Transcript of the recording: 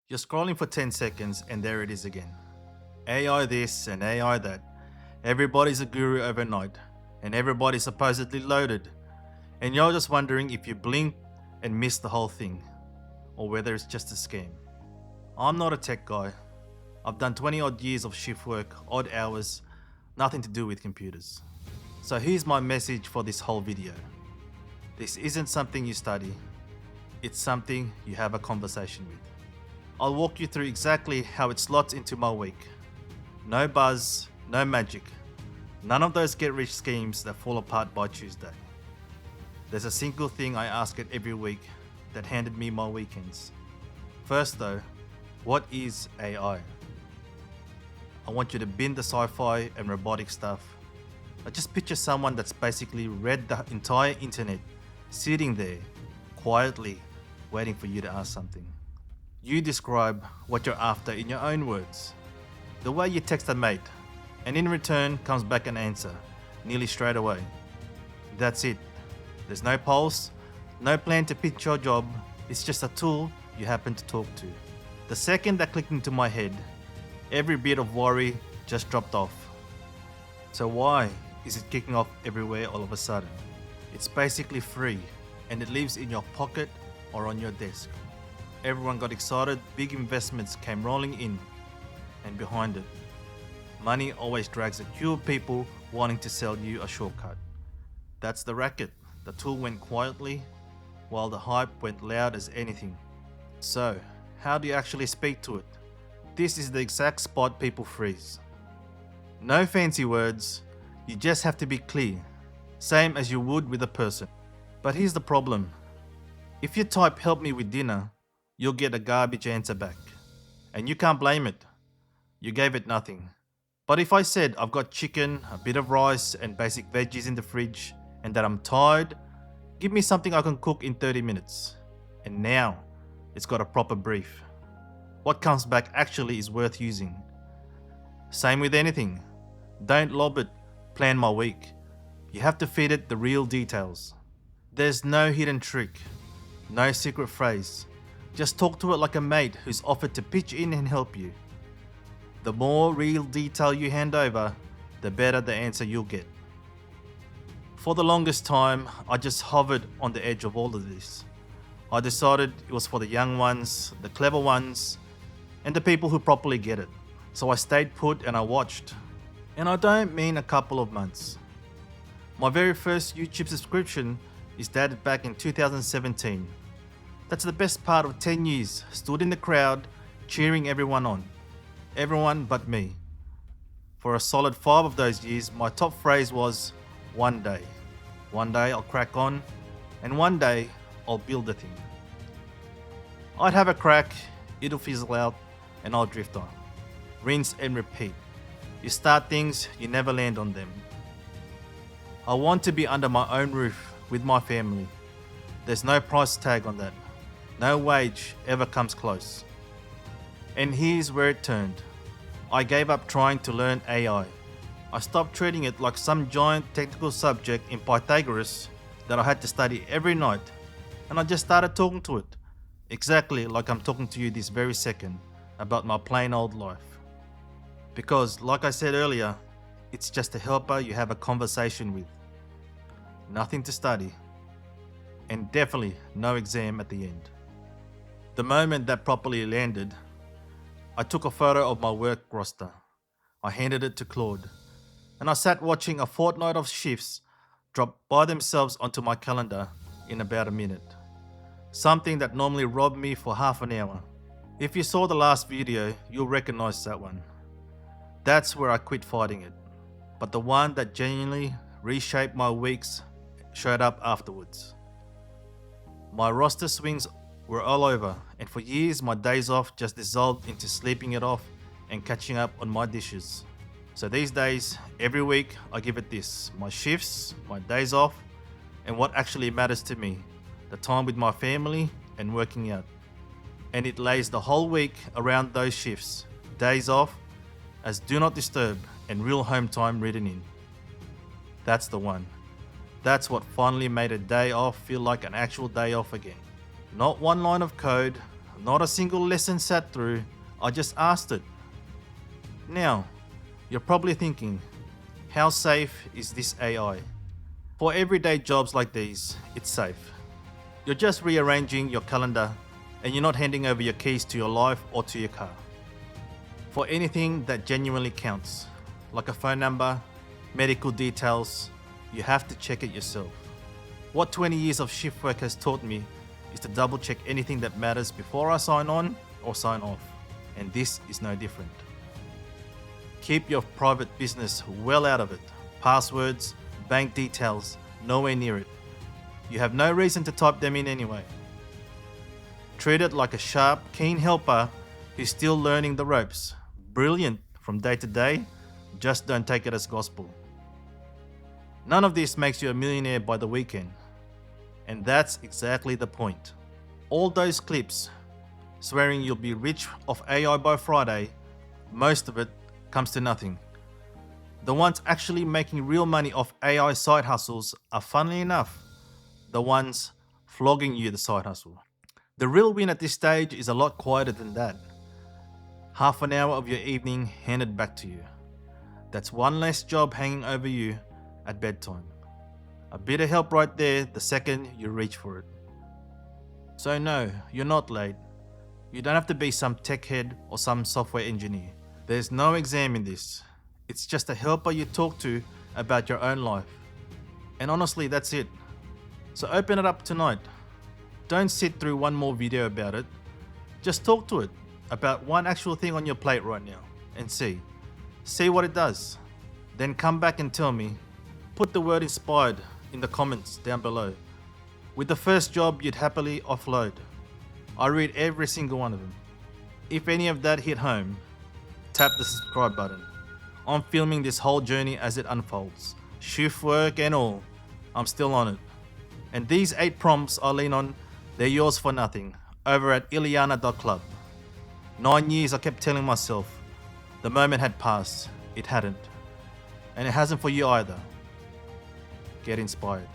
You're scrolling for 10 seconds and there it is again. AI this and AI that. Everybody's a guru overnight and everybody's supposedly loaded. And you're just wondering if you blinked and missed the whole thing or whether it's just a scam. I'm not a tech guy. I've done 20 odd years of shift work, odd hours, nothing to do with computers. So here's my message for this whole video. This isn't something you study, it's something you have a conversation with. I'll walk you through exactly how it slots into my week. No buzz, no magic. None of those get rich schemes that fall apart by Tuesday. There's a single thing I ask it every week that handed me my weekends. First though, what is AI? I want you to bin the sci-fi and robotic stuff. I just picture someone that's basically read the entire internet, sitting there, quietly, waiting for you to ask something. You describe what you're after in your own words. The way you text a mate, and in return comes back an answer, nearly straight away. That's it. There's no pulse, no plan to pitch your job, it's just a tool you happen to talk to. The second that clicked into my head, every bit of worry just dropped off. So why is it kicking off everywhere all of a sudden? It's basically free, and it lives in your pocket or on your desk. Everyone got excited, big investments came rolling in, and behind it, money always drags a queue of people wanting to sell you a shortcut. That's the racket. The tool went quietly, while the hype went loud as anything. So, how do you actually speak to it? This is the exact spot people freeze. No fancy words, you just have to be clear, same as you would with a person. But here's the problem. If you type help me with dinner, you'll get a garbage answer back. And you can't blame it. You gave it nothing. But if I said I've got chicken, a bit of rice and basic veggies in the fridge and that I'm tired, give me something I can cook in 30 minutes. And now, it's got a proper brief. What comes back actually is worth using. Same with anything. Don't lob it, plan my week. You have to feed it the real details. There's no hidden trick, no secret phrase. Just talk to it like a mate who's offered to pitch in and help you. The more real detail you hand over, the better the answer you'll get. For the longest time, I just hovered on the edge of all of this. I decided it was for the young ones, the clever ones, and the people who properly get it. So I stayed put and I watched. And I don't mean a couple of months. My very first YouTube subscription is dated back in 2017. That's the best part of 10 years, stood in the crowd, cheering everyone on. Everyone but me. For a solid 5 of those years, my top phrase was, one day. One day I'll crack on, and one day I'll build the thing. I'd have a crack, it'll fizzle out, and I'll drift on. Rinse and repeat. You start things, you never land on them. I want to be under my own roof with my family. There's no price tag on that. No wage ever comes close. And here's where it turned. I gave up trying to learn AI. I stopped treating it like some giant technical subject in Pythagoras that I had to study every night, and I just started talking to it, exactly like I'm talking to you this very second about my plain old life. Because, like I said earlier, it's just a helper you have a conversation with. Nothing to study, and definitely no exam at the end. The moment that properly landed, I took a photo of my work roster. I handed it to Claude, and I sat watching a fortnight of shifts drop by themselves onto my calendar in about a minute. Something that normally robbed me for half an hour. If you saw the last video, you'll recognize that one. That's where I quit fighting it. But the one that genuinely reshaped my weeks showed up afterwards. My roster swings were all over, and for years my days off just dissolved into sleeping it off and catching up on my dishes. So these days, every week I give it this: my shifts, my days off, and what actually matters to me, the time with my family and working out. And it lays the whole week around those shifts, days off, as do not disturb and real home time written in. That's the one. That's what finally made a day off feel like an actual day off again. Not one line of code, not a single lesson sat through, I just asked it. Now, you're probably thinking, how safe is this AI? For everyday jobs like these, it's safe. You're just rearranging your calendar and you're not handing over your keys to your life or to your car. For anything that genuinely counts, like a phone number, medical details, you have to check it yourself. What 20 years of shift work has taught me is to double check anything that matters before I sign on or sign off, and this is no different. Keep your private business well out of it. Passwords, bank details, nowhere near it. You have no reason to type them in anyway. Treat it like a sharp, keen helper who's still learning the ropes. Brilliant from day to day, just don't take it as gospel. None of this makes you a millionaire by the weekend. And that's exactly the point. All those clips swearing you'll be rich off AI by Friday, most of it comes to nothing. The ones actually making real money off AI side hustles are, funnily enough, the ones flogging you the side hustle. The real win at this stage is a lot quieter than that. Half an hour of your evening handed back to you. That's one less job hanging over you at bedtime. A bit of help right there the second you reach for it. So no, you're not late. You don't have to be some tech head or some software engineer. There's no exam in this. It's just a helper you talk to about your own life. And honestly, that's it. So open it up tonight. Don't sit through one more video about it. Just talk to it about one actual thing on your plate right now and see. See what it does. Then come back and tell me. Put the word inspired in the comments down below. With the first job you'd happily offload. I read every single one of them. If any of that hit home, tap the subscribe button. I'm filming this whole journey as it unfolds. Shift work and all, I'm still on it. And these 8 prompts I lean on, they're yours for nothing, over at Ileana.club. 9 years I kept telling myself, the moment had passed. It hadn't. And it hasn't for you either. Get inspired.